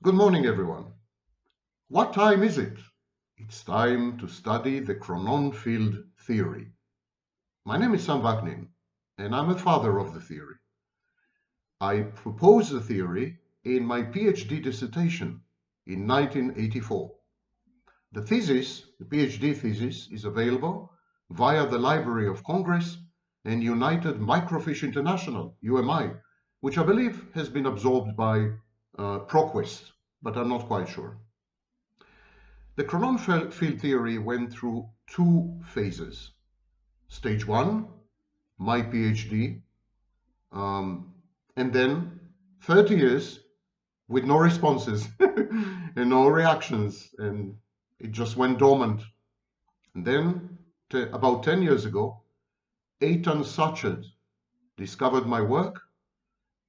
Good morning, everyone. What time is it? It's time to study the Chronon Field Theory. My name is Vaknin, and I'm a father of the theory. I proposed the theory in my PhD dissertation in 1984. The PhD thesis, is available via the Library of Congress and United Microfiche International, UMI, which I believe has been absorbed by ProQuest, but I'm not quite sure. The Chronon Field Theory went through two phases. Stage one, my PhD, and then 30 years with no responses and no reactions, and it just went dormant. And then, about 10 years ago, Entanglement discovered my work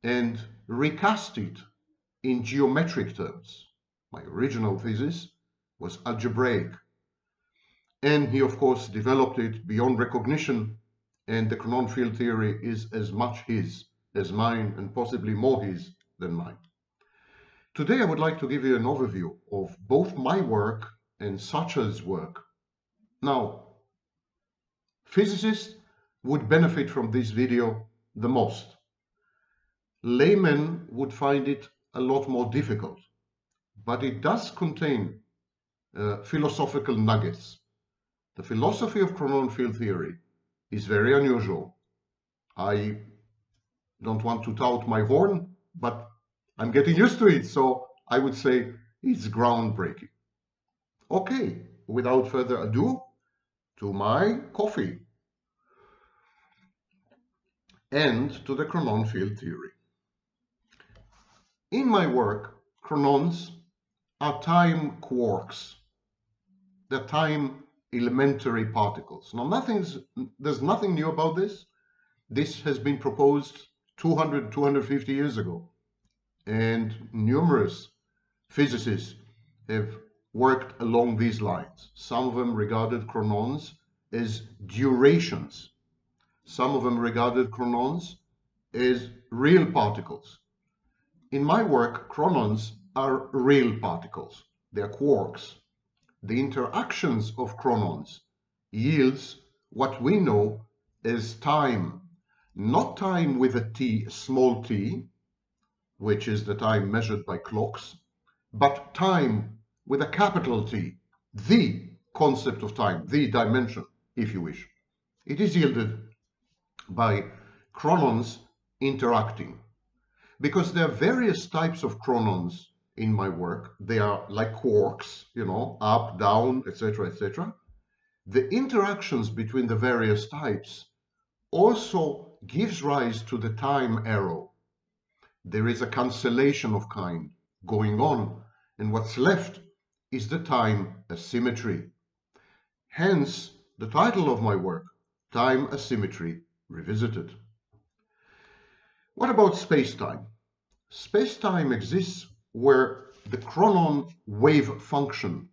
and recast it in geometric terms. My original thesis was algebraic. And he, of course, developed it beyond recognition, and the Chronon Field Theory is as much his as mine, and possibly more his than mine. Today, I would like to give you an overview of both my work and Suchard's work. Now, physicists would benefit from this video the most. Laymen would find it a lot more difficult, but it does contain philosophical nuggets. The philosophy of Chronon Field Theory is very unusual. I don't want to tout my horn, but I'm getting used to it, so I would say it's groundbreaking. Okay, without further ado, to my coffee and to the Chronon Field Theory. In my work, chronons are time quarks. They're time elementary particles. Now, there's nothing new about this. This has been proposed 200, 250 years ago, and numerous physicists have worked along these lines. Some of them regarded chronons as durations. Some of them regarded chronons as real particles. In my work, chronons are real particles. They're quarks. The interactions of chronons yields what we know as time. Not time with a t, small t, which is the time measured by clocks, but time with a capital T, the concept of time, the dimension, if you wish. It is yielded by chronons interacting. Because there are various types of chronons in my work. They are like quarks, up, down, etc., etc. The interactions between the various types also gives rise to the time arrow. There is a cancellation of kind going on, and what's left is the time asymmetry. Hence, the title of my work, Time Asymmetry Revisited. What about space-time? Space-time exists where the chronon wave function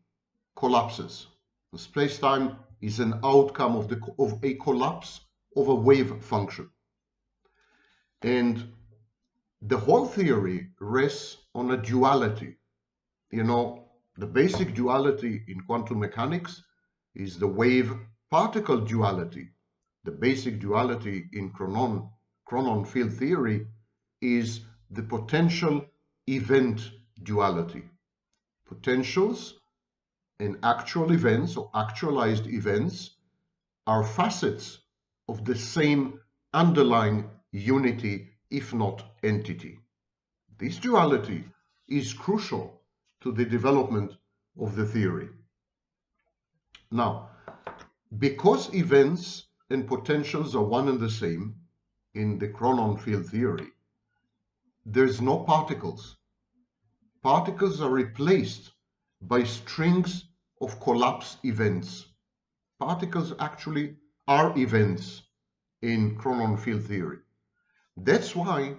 collapses. The space-time is an outcome of a collapse of a wave function. And the whole theory rests on a duality. The basic duality in quantum mechanics is the wave-particle duality. The basic duality in Chronon Field Theory is the potential-event duality. Potentials and actual events or actualized events are facets of the same underlying unity, if not entity. This duality is crucial to the development of the theory. Now, because events and potentials are one and the same in the Chronon Field Theory, there's no particles. Particles are replaced by strings of collapse events. Particles actually are events in Chronon Field Theory. That's why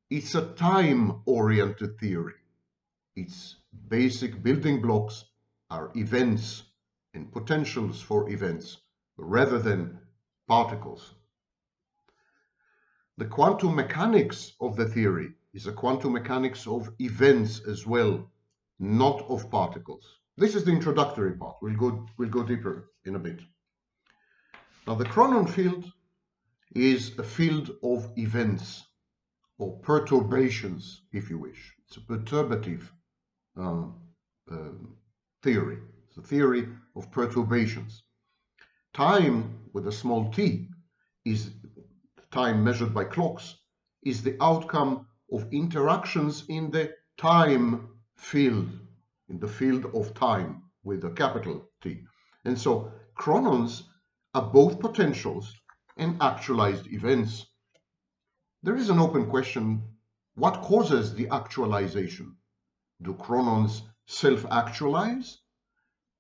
it's a time-oriented theory. Its basic building blocks are events and potentials for events rather than particles. The quantum mechanics of the theory is a quantum mechanics of events as well not of particles. This is the introductory part. We'll go deeper in a bit. Now, the Chronon field is a field of events or perturbations, if you wish. It's a perturbative theory. It's a theory of perturbations. Time with a small t is time measured by clocks, is the outcome of interactions in the time field, in the field of time with a capital T. And so chronons are both potentials and actualized events. There is an open question: what causes the actualization? Do chronons self-actualize?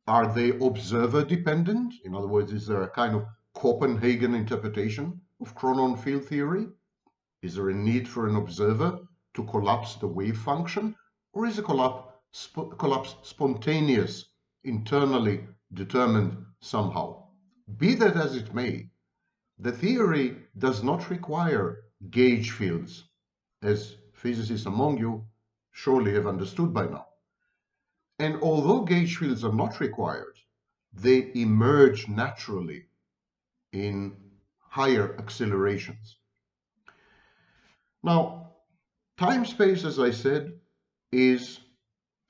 Are they observer dependent? In other words, is there a kind of Copenhagen interpretation of Chronon field theory? Is there a need for an observer to collapse the wave function? Or is a collapse spontaneous, internally determined somehow? Be that as it may, the theory does not require gauge fields, as physicists among you surely have understood by now. And although gauge fields are not required, they emerge naturally in higher accelerations. Now, time-space, as I said, is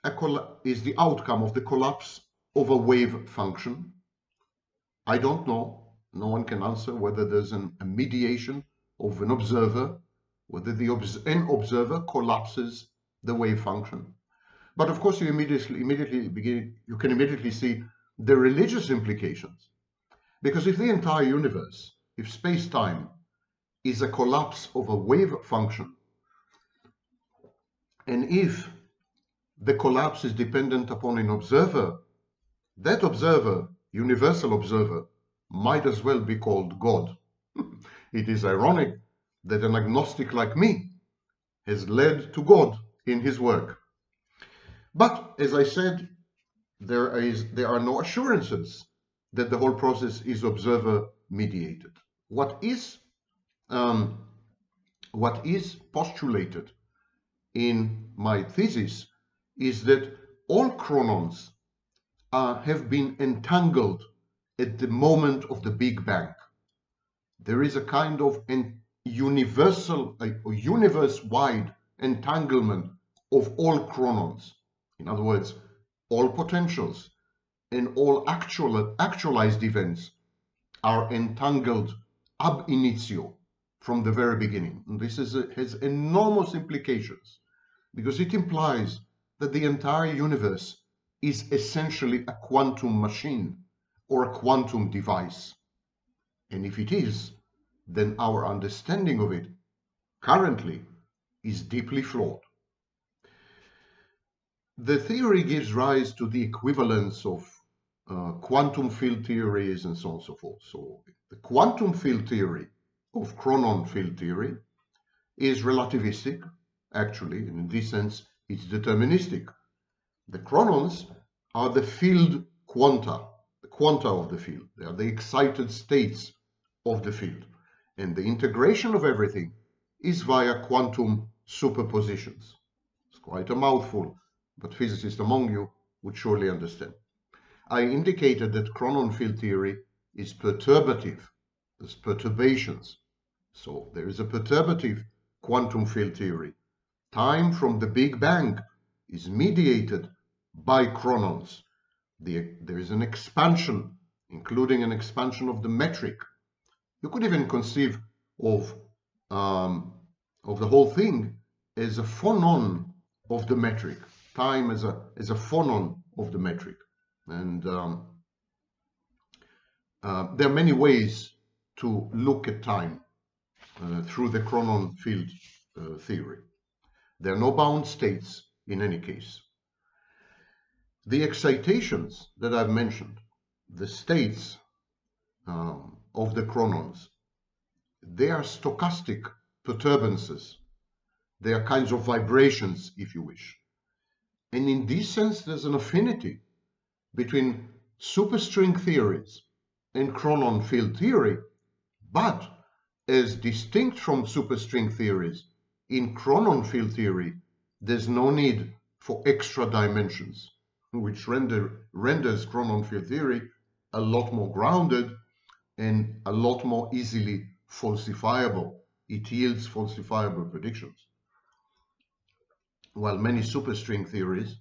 the outcome of the collapse of a wave function. I don't know, no one can answer whether there's a mediation of an observer, whether an observer collapses the wave function. But of course, you can immediately see the religious implications. Because if the entire universe, if space-time is a collapse of a wave function, and if the collapse is dependent upon an observer, that observer, universal observer, might as well be called God. It is ironic that an agnostic like me has led to God in his work. But as I said, there are no assurances that the whole process is observer mediated. What is postulated in my thesis is that all chronons have been entangled at the moment of the Big Bang. There is a kind of universe-wide entanglement of all chronons. In other words, all potentials and all actualized events are entangled ab initio, from the very beginning. And this has enormous implications, because it implies that the entire universe is essentially a quantum machine or a quantum device. And if it is, then our understanding of it currently is deeply flawed. The theory gives rise to the equivalence of quantum field theories and so on and so forth. So the quantum field theory of Chronon field theory is relativistic, actually, and in this sense, it's deterministic. The chronons are the field quanta, the quanta of the field. They are the excited states of the field. And the integration of everything is via quantum superpositions. It's quite a mouthful, but physicists among you would surely understand. I indicated that Chronon field theory is perturbative. There's perturbations. So there is a perturbative quantum field theory. Time from the Big Bang is mediated by chronons. There is an expansion, including an expansion of the metric. You could even conceive of the whole thing as a phonon of the metric. Time as a phonon of the metric. And there are many ways to look at time through the Chronon field theory. There are no bound states in any case. The excitations that I've mentioned, the states of the chronons, they are stochastic perturbances. They are kinds of vibrations, if you wish. And in this sense, there's an affinity between superstring theories and Chronon field theory, but as distinct from superstring theories, in Chronon field theory, there's no need for extra dimensions, which renders Chronon Field Theory a lot more grounded and a lot more easily falsifiable. It yields falsifiable predictions. While many superstring theories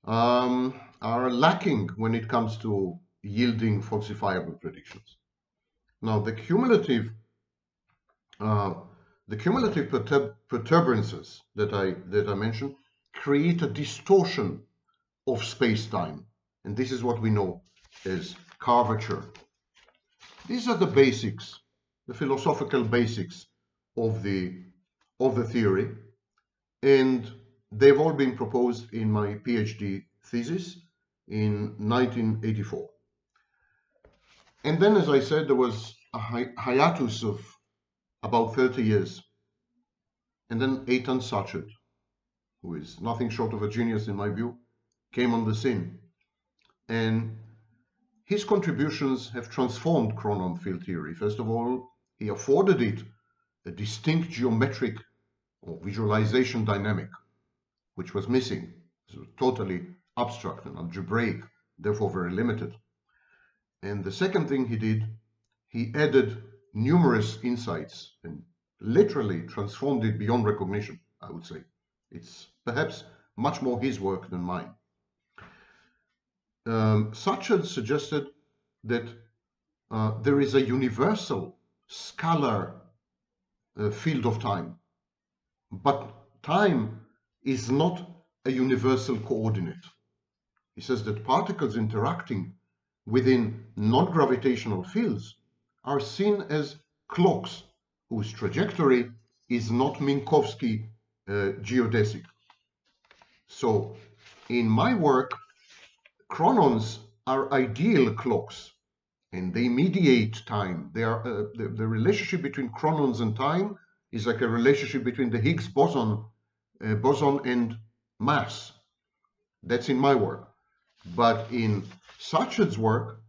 are lacking when it comes to yielding falsifiable predictions. Now, the cumulative perturbances that I mentioned create a distortion of space-time, and this is what we know as curvature. These are the basics, the philosophical basics of the theory, and they've all been proposed in my PhD thesis in 1984. And then, as I said, there was a hiatus of about 30 years. And then Entanglement, who is nothing short of a genius in my view, came on the scene. And his contributions have transformed Chronon Field Theory. First of all, he afforded it a distinct geometric or visualization dynamic, which was missing. It was totally abstract and algebraic, therefore very limited. And the second thing he did, he added numerous insights and literally transformed it beyond recognition, I would say. It's perhaps much more his work than mine. Suchard suggested that there is a universal scalar field of time, but time is not a universal coordinate. He says that particles interacting within non-gravitational fields are seen as clocks whose trajectory is not Minkowski geodesic. So in my work, chronons are ideal clocks and they mediate time. They are the relationship between chronons and time is like a relationship between the Higgs boson and mass. That's in my work. But in Suchard's work,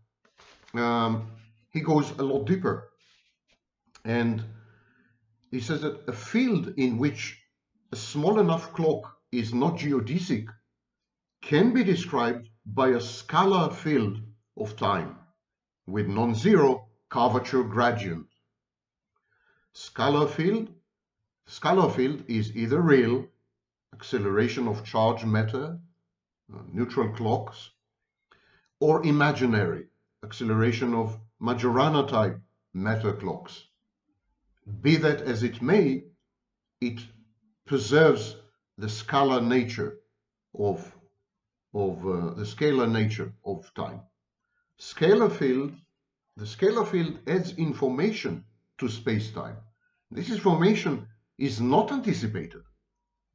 he goes a lot deeper. And he says that a field in which a small enough clock is not geodesic can be described by a scalar field of time with non-zero curvature gradient. Scalar field is either real, acceleration of charged matter, neutral clocks, or imaginary, acceleration of Majorana type matter clocks. Be that as it may, it preserves the scalar nature of the scalar nature of time. The scalar field adds information to space-time. This information is not anticipated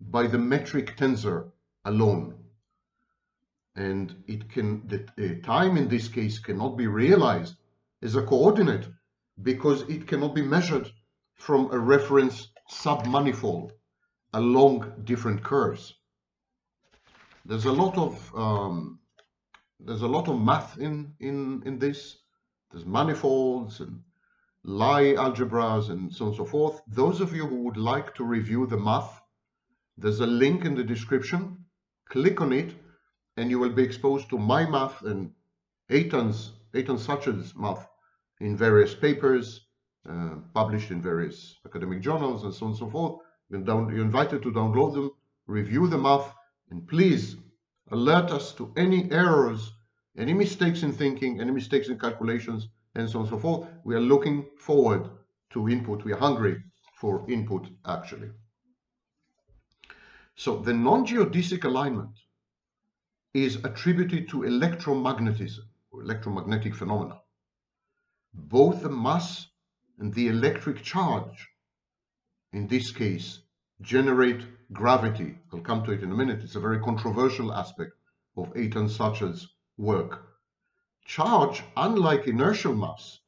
by the metric tensor alone. And the time in this case cannot be realized as a coordinate because it cannot be measured from a reference submanifold along different curves. There's a lot of math in this. There's manifolds and Lie algebras and so on and so forth. Those of you who would like to review the math, there's a link in the description. Click on it and you will be exposed to my math and Entanglement's math in various papers, published in various academic journals and so on and so forth. You're invited to download them, review the math, and please alert us to any errors, any mistakes in thinking, any mistakes in calculations, and so on and so forth. We are looking forward to input. We are hungry for input, actually. So the non-geodesic alignment is attributed to electromagnetism, or electromagnetic phenomena. Both the mass and the electric charge, in this case, generate gravity. I'll come to it in a minute. It's a very controversial aspect of Entanglement's work. Charge, unlike inertial mass,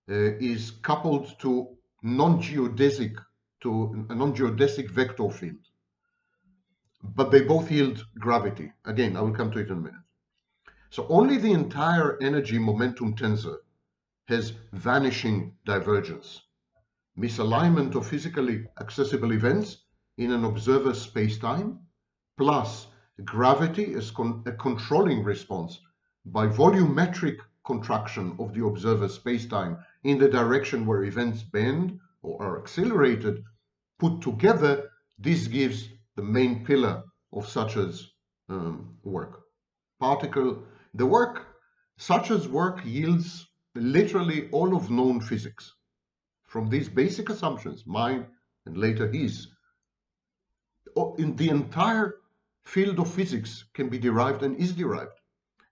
is coupled to a non-geodesic vector field. But they both yield gravity. Again, I will come to it in a minute. So only the entire energy momentum tensor has vanishing divergence, misalignment of physically accessible events in an observer's spacetime, plus gravity as a controlling response by volumetric contraction of the observer's spacetime in the direction where events bend or are accelerated, put together, this gives the main pillar of Suchard's work. Suchard's work yields literally all of known physics. From these basic assumptions, mine and later his, in the entire field of physics can be derived and is derived.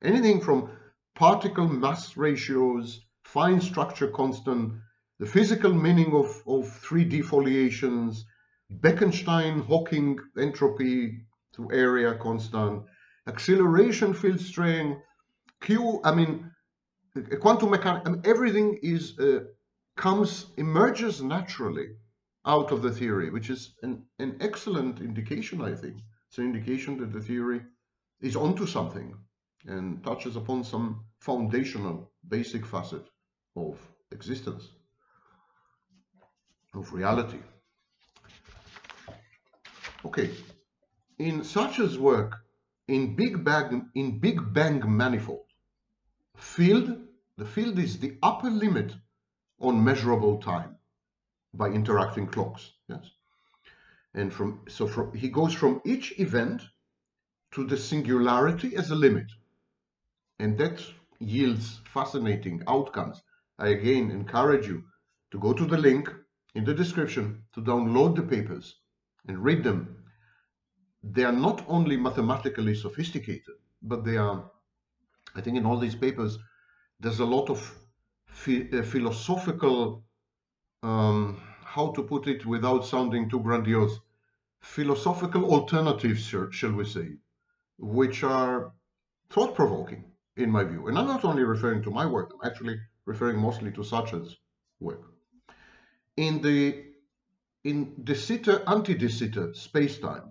Anything from particle mass ratios, fine structure constant, the physical meaning of 3D foliations, Bekenstein-Hawking entropy to area constant, acceleration field strength, quantum mechanics, everything emerges naturally out of the theory, which is an excellent indication, I think. It's an indication that the theory is onto something and touches upon some foundational, basic facet of existence, of reality. Okay, in Suchard's work, in Big Bang manifold, the field is the upper limit on measurable time by interacting clocks. Yes, and he goes from each event to the singularity as a limit, and that yields fascinating outcomes. I again encourage you to go to the link in the description to download the papers and read them. They are not only mathematically sophisticated, but they are, I think in all these papers, there's a lot of philosophical, how to put it without sounding too grandiose, philosophical alternatives, shall we say, which are thought-provoking in my view. And I'm not only referring to my work, I'm actually referring mostly to Suchard's work. In de Sitter, anti-de Sitter spacetime,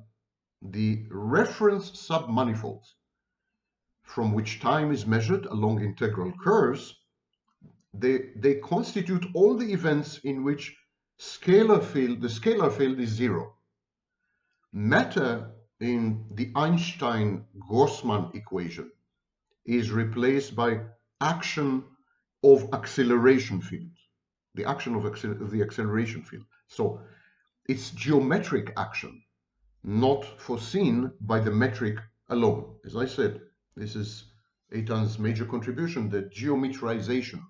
the reference submanifolds from which time is measured along integral curves, they constitute all the events in which the scalar field is zero. Matter in the Einstein-Grossman equation is replaced by action of acceleration field, the action of the acceleration field. So it's geometric action, not foreseen by the metric alone. As I said, this is Eitan's major contribution, the geometrization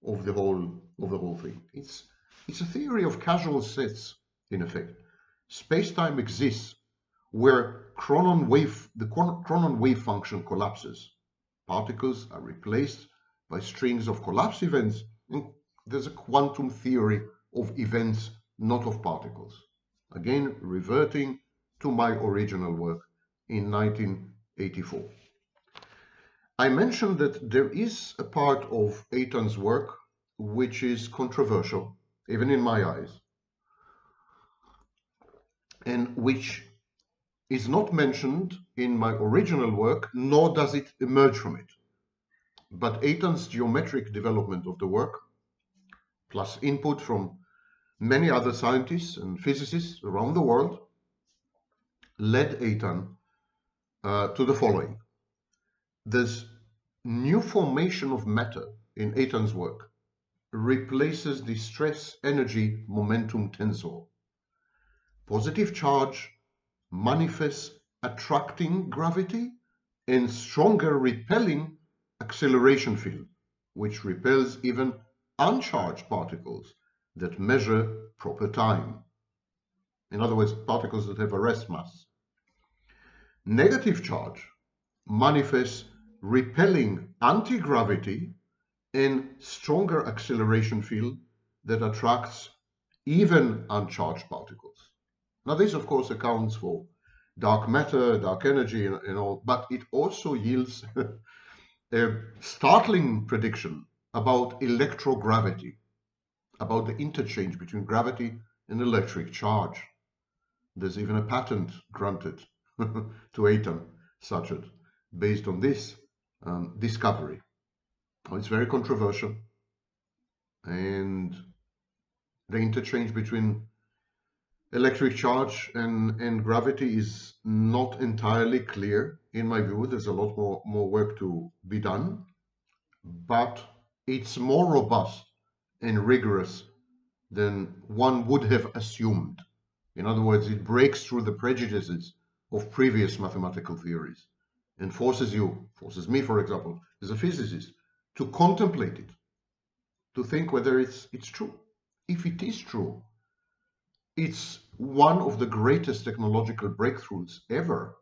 of the whole thing. It's a theory of causal sets, in effect. Space-time exists where the Chronon wave function collapses. Particles are replaced by strings of collapse events, and there's a quantum theory of events, not of particles. Again, reverting to my original work in 1984. I mentioned that there is a part of Eitan's work which is controversial, even in my eyes, and which is not mentioned in my original work, nor does it emerge from it. But Eitan's geometric development of the work, plus input from many other scientists and physicists around the world, led Eitan to the following. This new formation of matter in Eitan's work replaces the stress-energy momentum tensor. Positive charge manifests attracting gravity and stronger repelling acceleration field, which repels even uncharged particles that measure proper time. In other words, particles that have a rest mass. Negative charge manifests repelling anti-gravity and stronger acceleration field that attracts even uncharged particles. Now this of course accounts for dark matter, dark energy and all, but it also yields a startling prediction about electrogravity, about the interchange between gravity and electric charge. There's even a patent granted to Eitan-Suchard based on this discovery. It's very controversial, and the interchange between electric charge and gravity is not entirely clear in my view. There's a lot more work to be done, but it's more robust and rigorous than one would have assumed. In other words, it breaks through the prejudices of previous mathematical theories and forces me, for example, as a physicist, to contemplate it, to think whether it's true. If it is true, it's one of the greatest technological breakthroughs ever.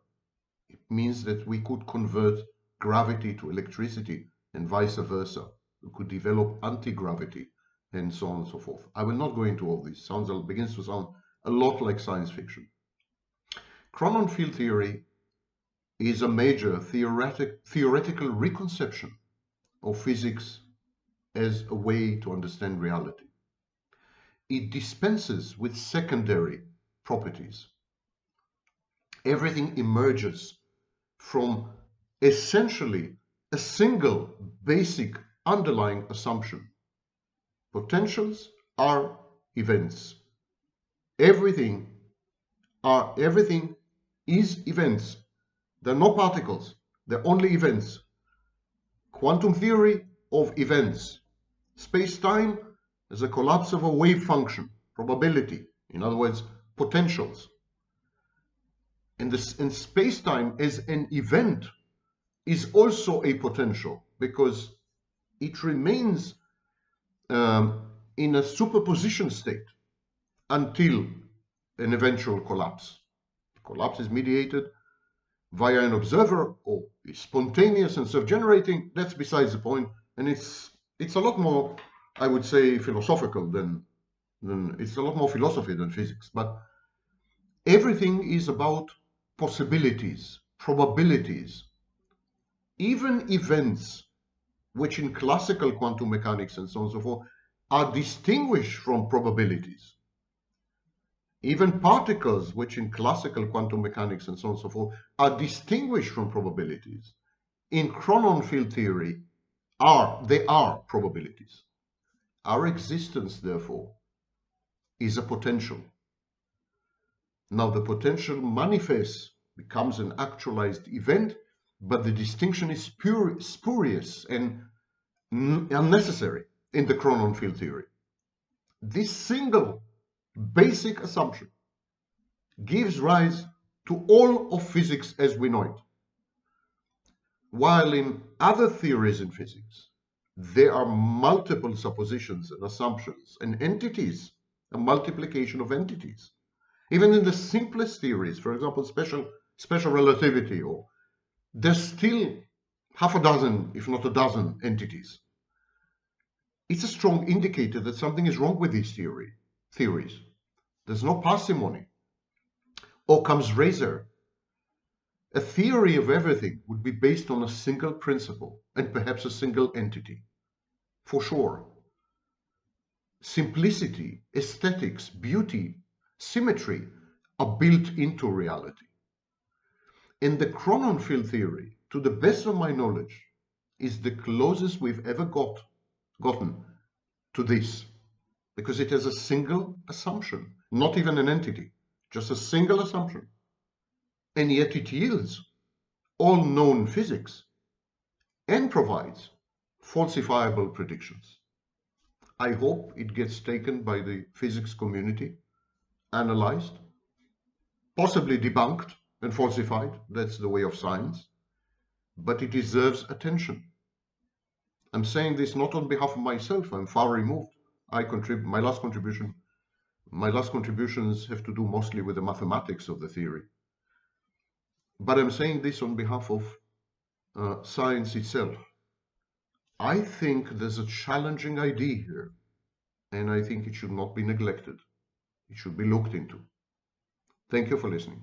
It means that we could convert gravity to electricity and vice versa. We could develop anti-gravity and so on and so forth. I will not go into all this. Begins to sound a lot like science fiction. Chronon field theory is a major theoretical reconception of physics as a way to understand reality. It dispenses with secondary properties. Everything emerges from essentially a single basic underlying assumption. Potentials are events. Everything is events. There are no particles, they're only events. Quantum theory of events. Space-time is a collapse of a wave function, probability, in other words, potentials. And space-time as an event is also a potential because it remains in a superposition state until an eventual collapse. Collapse is mediated via an observer or is spontaneous and self-generating. That's besides the point, and it's a lot more, I would say, philosophical than it's a lot more philosophy than physics. But everything is about possibilities, probabilities, even events which in classical quantum mechanics and so on and so forth are distinguished from probabilities. Even particles which in classical quantum mechanics and so on and so forth are distinguished from probabilities. In Chronon field theory, they are probabilities. Our existence, therefore, is a potential. Now the potential manifests, becomes an actualized event, but the distinction is spurious and unnecessary in the Chronon field theory. This single basic assumption gives rise to all of physics as we know it. While in other theories in physics, there are multiple suppositions and assumptions and entities, a multiplication of entities. Even in the simplest theories, for example, special relativity, or there's still half a dozen, if not a dozen, entities. It's a strong indicator that something is wrong with these theories. There's no parsimony. Occam's razor. A theory of everything would be based on a single principle and perhaps a single entity, for sure. Simplicity, aesthetics, beauty, symmetry are built into reality. And the Chronon field theory, to the best of my knowledge, is the closest we've ever gotten to this, because it has a single assumption, not even an entity, just a single assumption. And yet it yields all known physics and provides falsifiable predictions. I hope it gets taken by the physics community, analyzed, possibly debunked and falsified. That's the way of science. But it deserves attention. I'm saying this not on behalf of myself. I'm far removed. My last contributions have to do mostly with the mathematics of the theory. But I'm saying this on behalf of science itself. I think there's a challenging idea here, and I think it should not be neglected. It should be looked into. Thank you for listening.